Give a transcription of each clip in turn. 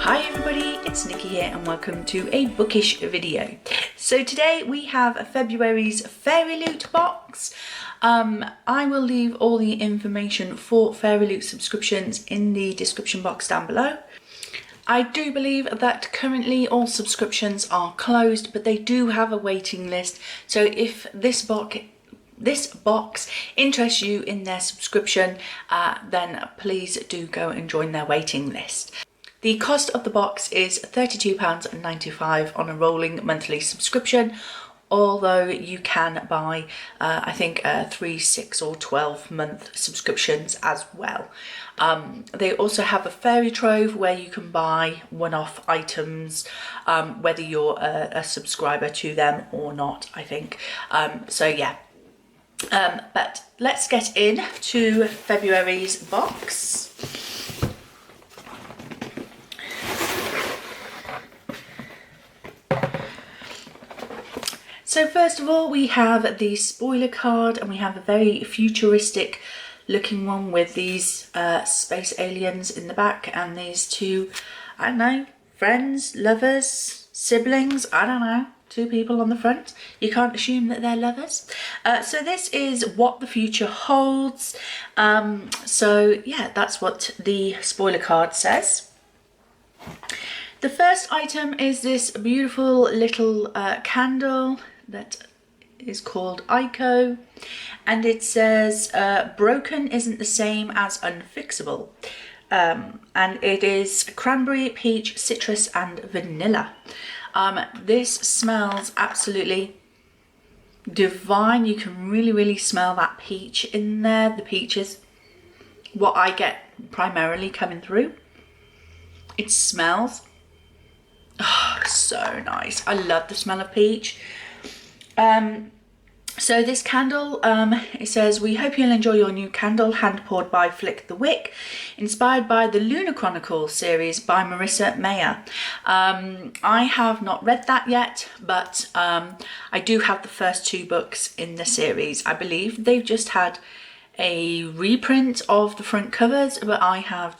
Hi everybody, it's Nikki here and welcome to a bookish video. So today we have February's FAIRYLOOT box. I will leave all the information for FAIRYLOOT subscriptions in the description box down below. I do believe that currently all subscriptions are closed, but they do have a waiting list. So if this box interests you in their subscription, then please do go and join their waiting list. The cost of the box is £32.95 on a rolling monthly subscription, although you can buy I think 3, 6 or 12 month subscriptions as well. They also have a fairy trove where you can buy one-off items, whether you're a subscriber to them or not, I think. So yeah, but let's get into February's box. So first of all, we have the spoiler card, and we have a very futuristic looking one with these space aliens in the back and these two, I don't know, friends, lovers, siblings, I don't know, two people on the front. You can't assume that they're lovers. So this is what the future holds. So yeah, that's what the spoiler card says. The first item is this beautiful little candle that is called Ico, and it says broken isn't the same as unfixable, and it is cranberry, peach, citrus and vanilla. This smells absolutely divine. You can really smell that peach in there. The peach is what I get primarily coming through. It smells so nice. I love the smell of peach. So this candle, it says, we hope you'll enjoy your new candle, hand poured by Flick the Wick, inspired by the Lunar Chronicles series by Marissa Meyer. I have not read that yet, but I do have the first 2 books in the series. I believe they've just had a reprint of the front covers, but I have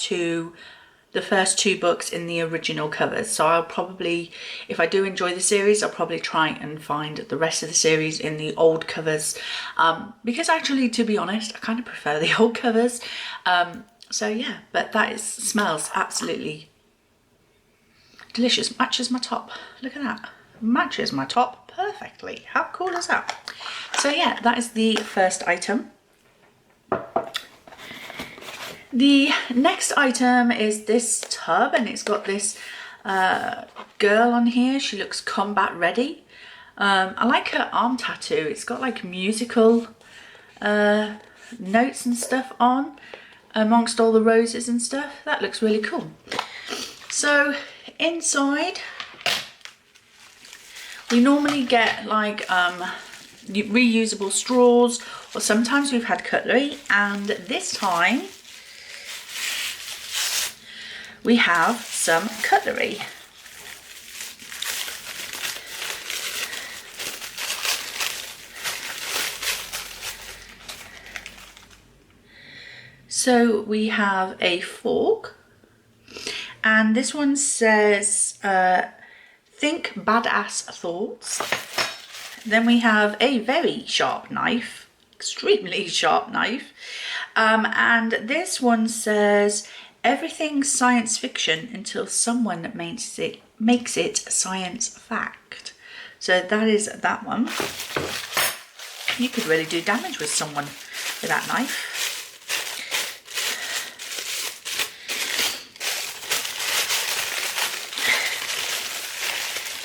the first 2 books in the original covers. So I'll probably, if I do enjoy the series, I'll probably try and find the rest of the series in the old covers. Because actually, to be honest, I kind of prefer the old covers. So yeah, but that smells absolutely delicious. Matches my top. Look at that. Matches my top perfectly. How cool is that? So yeah, that is the first item. The next item is this tub, and it's got this girl on here. She looks combat ready. I like her arm tattoo. It's got like musical notes and stuff on amongst all the roses and stuff. That looks really cool. So inside we normally get like reusable straws, or sometimes we've had cutlery, and this time we have some cutlery. So we have a fork, and this one says think badass thoughts. Then we have a very sharp knife, extremely sharp knife, and this one says everything science fiction until someone makes it science fact. So that is that one. You could really do damage with someone with that knife.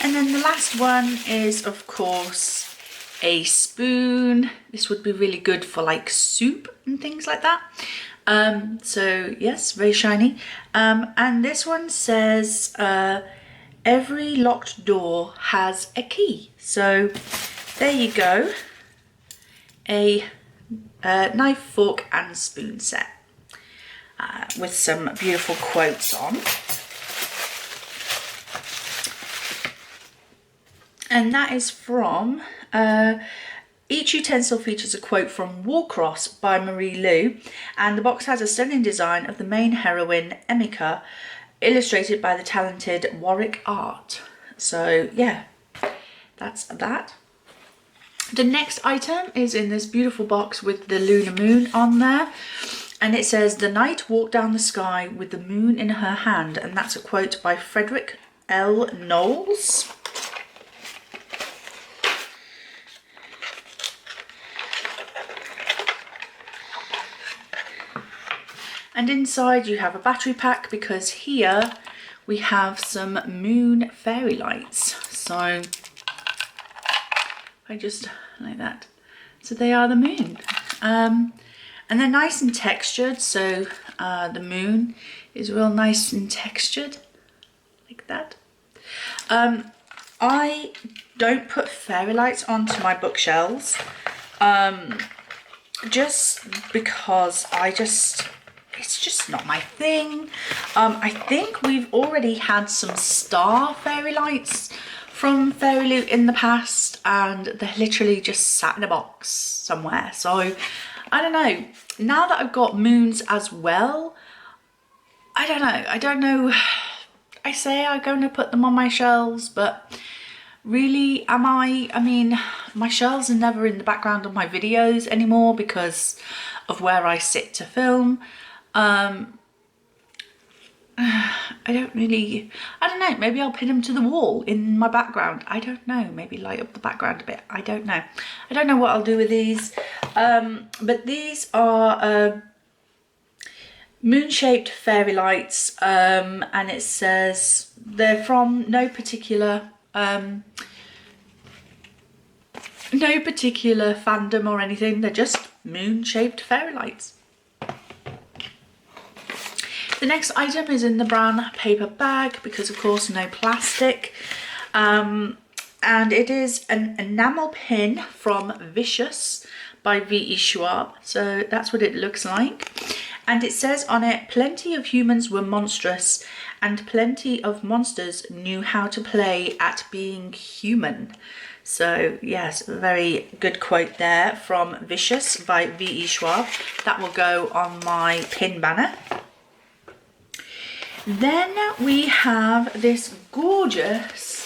And then the last one is, of course, a spoon. This would be really good for like soup and things like that. So yes, very shiny. And this one says every locked door has a key. So there you go, a knife, fork and spoon set with some beautiful quotes on. And that is from each utensil features a quote from Warcross by Marie Lu, and the box has a stunning design of the main heroine, Emika, illustrated by the talented Warwick Art. So yeah, that's that. The next item is in this beautiful box with the lunar moon on there, and it says, "The night walked down the sky with the moon in her hand," and that's a quote by Frederick L. Knowles. And inside you have a battery pack, because here we have some moon fairy lights. So I just like that. So they are the moon. And they're nice and textured. So the moon is real nice and textured like that. I don't put fairy lights onto my bookshelves. Just because it's just not my thing. I think we've already had some star fairy lights from FAIRYLOOT in the past, and they're literally just sat in a box somewhere. So I don't know. Now that I've got moons as well, I don't know. I say I'm going to put them on my shelves, but really, am I? I mean, my shelves are never in the background of my videos anymore because of where I sit to film. I don't know, maybe I'll pin them to the wall in my background. I don't know, maybe light up the background a bit. I don't know what I'll do with these. But these are moon-shaped fairy lights, and it says they're from no particular fandom or anything. They're just moon-shaped fairy lights. The next item is in the brown paper bag, because of course no plastic, and it is an enamel pin from Vicious by V.E. Schwab. So that's what it looks like, and it says on it, "Plenty of humans were monstrous and plenty of monsters knew how to play at being human." So yes, a very good quote there from Vicious by V.E. Schwab. That will go on my pin banner. Then we have this gorgeous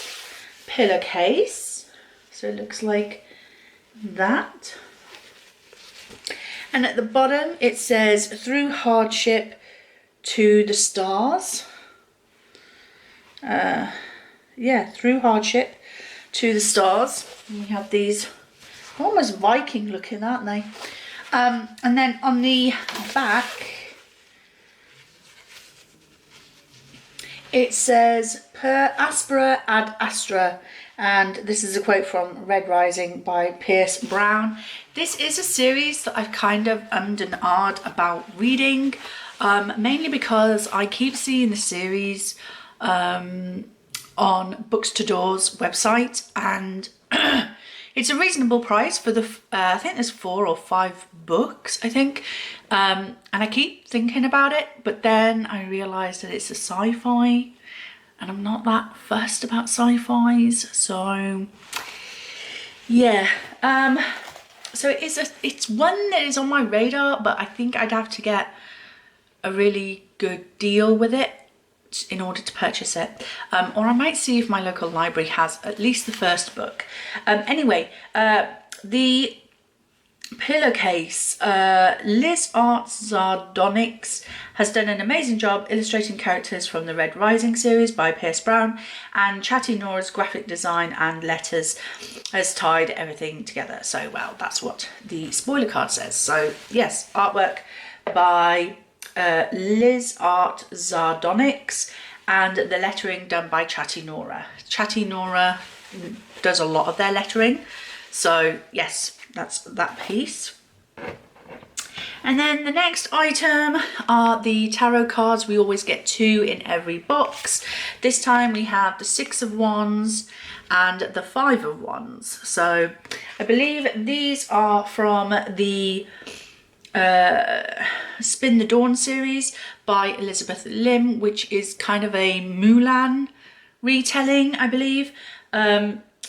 pillowcase. So it looks like that. And at the bottom it says, "Through hardship to the stars." Yeah, through hardship to the stars. And we have these almost Viking looking, aren't they? And then on the back, it says, "Per aspera ad astra," and this is a quote from Red Rising by Pierce Brown. This is a series that I've kind of ummed and ahed about reading, mainly because I keep seeing the series on Books to Door's website, and it's a reasonable price for the, I think there's 4 or 5 books, I think. And I keep thinking about it, but then I realised that it's a sci-fi, and I'm not that fussed about sci-fis, so yeah. So it's one that is on my radar, but I think I'd have to get a really good deal with it in order to purchase it, or I might see if my local library has at least the first book. Anyway, the pillowcase, Liz Art Zardonix has done an amazing job illustrating characters from the Red Rising series by Pierce Brown, and Chatty Nora's graphic design and letters has tied everything together so well. That's what the spoiler card says. So yes, artwork by Liz Art Zardonix, and the lettering done by Chatty Nora. Chatty Nora does a lot of their lettering, so yes, that's that piece. And then the next item are the tarot cards. We always get 2 in every box. This time we have the 6 of Wands and the 5 of Wands. So I believe these are from the Spin the Dawn series by Elizabeth Lim, which is kind of a Mulan retelling, I believe.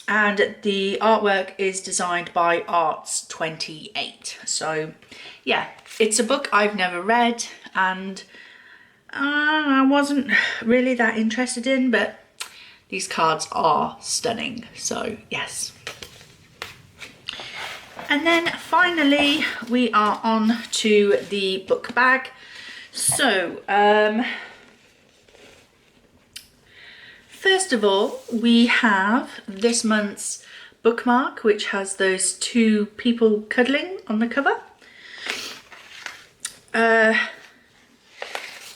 And the artwork is designed by Arts28. So yeah, it's a book I've never read, and I wasn't really that interested in, but these cards are stunning, so yes. And then finally we are on to the book bag. So first of all, we have this month's bookmark, which has those two people cuddling on the cover.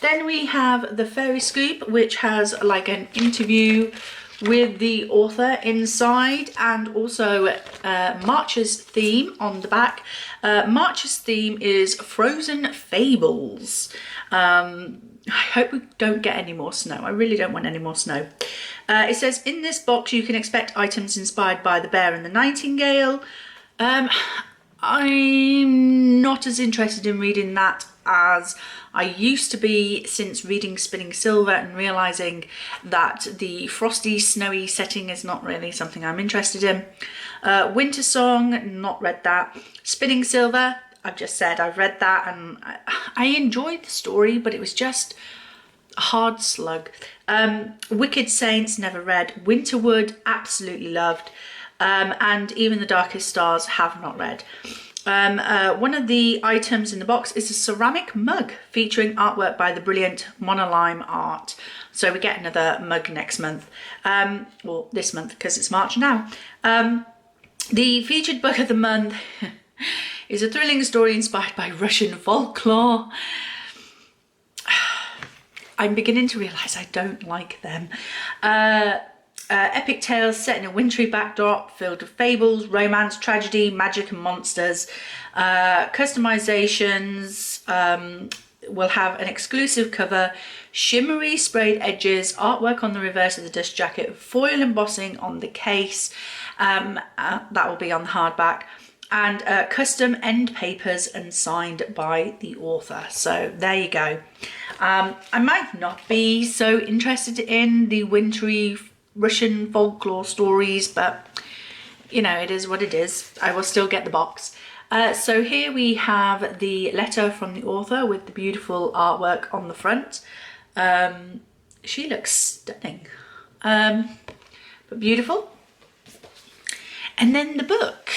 Then we have the Fairy Scoop, which has like an interview with the author inside, and also March's theme on the back. March's theme is Frozen Fables. I hope we don't get any more snow. I really don't want any more snow. It says, in this box you can expect items inspired by the bear and the nightingale. I'm not as interested in reading that as I used to be since reading Spinning Silver and realising that the frosty, snowy setting is not really something I'm interested in. Winter Song, not read that. Spinning Silver, I've just said I've read that and I enjoyed the story, but it was just a hard slug. Wicked Saints, never read. Winterwood, absolutely loved. And Even the Darkest Stars, have not read. One of the items in the box is a ceramic mug featuring artwork by the brilliant Monolime Art. So we get another mug next month, well this month because it's March now. The featured book of the month is a thrilling story inspired by Russian folklore. I'm beginning to realise I don't like them. Epic tales set in a wintry backdrop filled with fables, romance, tragedy, magic and monsters. Customizations will have an exclusive cover, shimmery sprayed edges, artwork on the reverse of the dust jacket, foil embossing on the case, that will be on the hardback, and custom end papers and signed by the author. So there you go. I might not be so interested in the wintry Russian folklore stories, but you know, it is what it is. I will still get the box. So here we have the letter from the author with the beautiful artwork on the front. She looks stunning, but beautiful. And then the book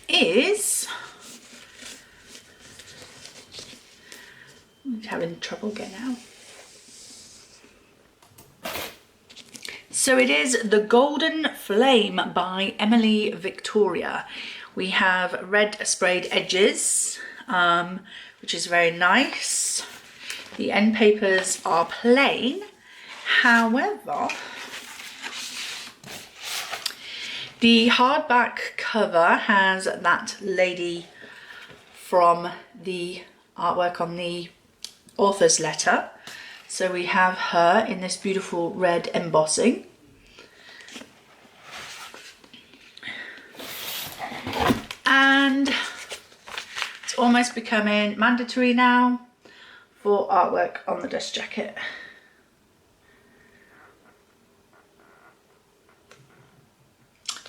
is, I'm having trouble getting out. So it is The Golden Flame by Emily Victoria. We have red sprayed edges, which is very nice. The end papers are plain. However, the hardback cover has that lady from the artwork on the author's letter. So we have her in this beautiful red embossing. And it's almost becoming mandatory now for artwork on the dust jacket.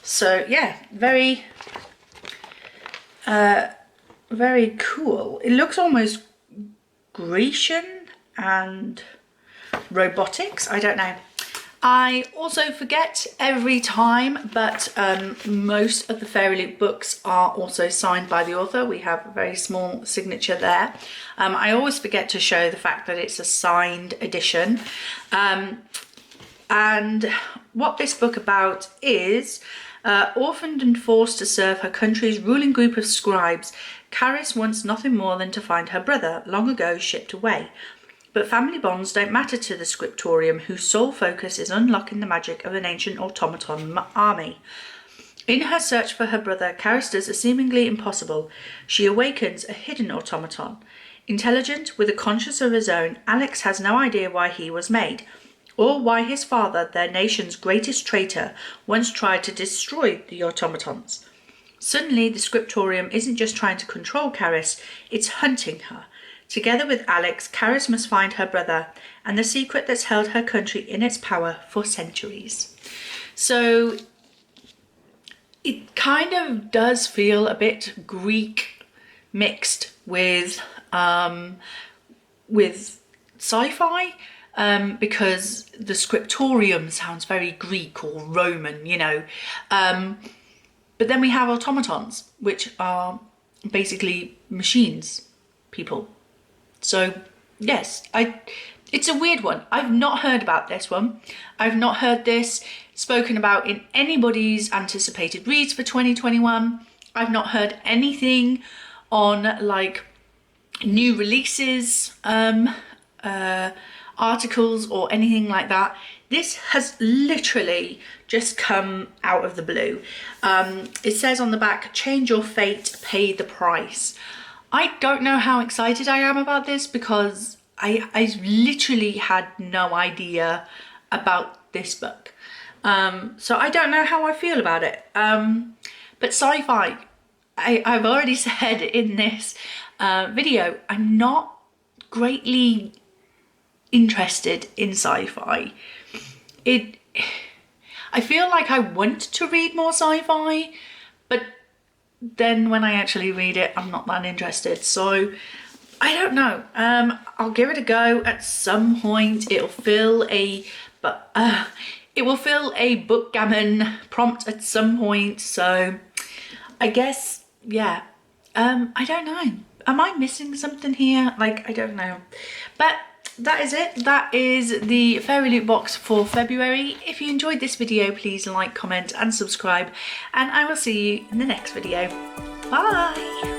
So yeah, very cool. It looks almost Grecian and robotics, I don't know. I also forget every time, but most of the FAIRYLOOT books are also signed by the author. We have a very small signature there. I always forget to show the fact that it's a signed edition. And what this book about is, orphaned and forced to serve her country's ruling group of scribes, Caris wants nothing more than to find her brother, long ago shipped away. But family bonds don't matter to the scriptorium, whose sole focus is unlocking the magic of an ancient automaton army. In her search for her brother, Caris does a seemingly impossible. She awakens a hidden automaton. Intelligent, with a conscience of his own, Alex has no idea why he was made, or why his father, their nation's greatest traitor, once tried to destroy the automatons. Suddenly, the scriptorium isn't just trying to control Caris, it's hunting her. Together with Alex, Caris must find her brother and the secret that's held her country in its power for centuries. So it kind of does feel a bit Greek mixed with sci-fi because the scriptorium sounds very Greek or Roman, you know. But then we have automatons, which are basically machines, people. So yes, it's a weird one. I've not heard about this one. I've not heard this spoken about in anybody's anticipated reads for 2021. I've not heard anything on like new releases, articles or anything like that. This has literally just come out of the blue. It says on the back, change your fate, pay the price. I don't know how excited I am about this because I literally had no idea about this book. So I don't know how I feel about it. But sci-fi, I've already said in this video, I'm not greatly interested in sci-fi. I feel like I want to read more sci-fi, but then when I actually read it, I'm not that interested. So I don't know. I'll give it a go at some point. It will fill a bookgammon prompt at some point. So I guess, yeah. I don't know. Am I missing something here? Like, I don't know. But that is it. That is the FAIRYLOOT box for February. If you enjoyed this video, please like, comment and subscribe. And I will see you in the next video. Bye!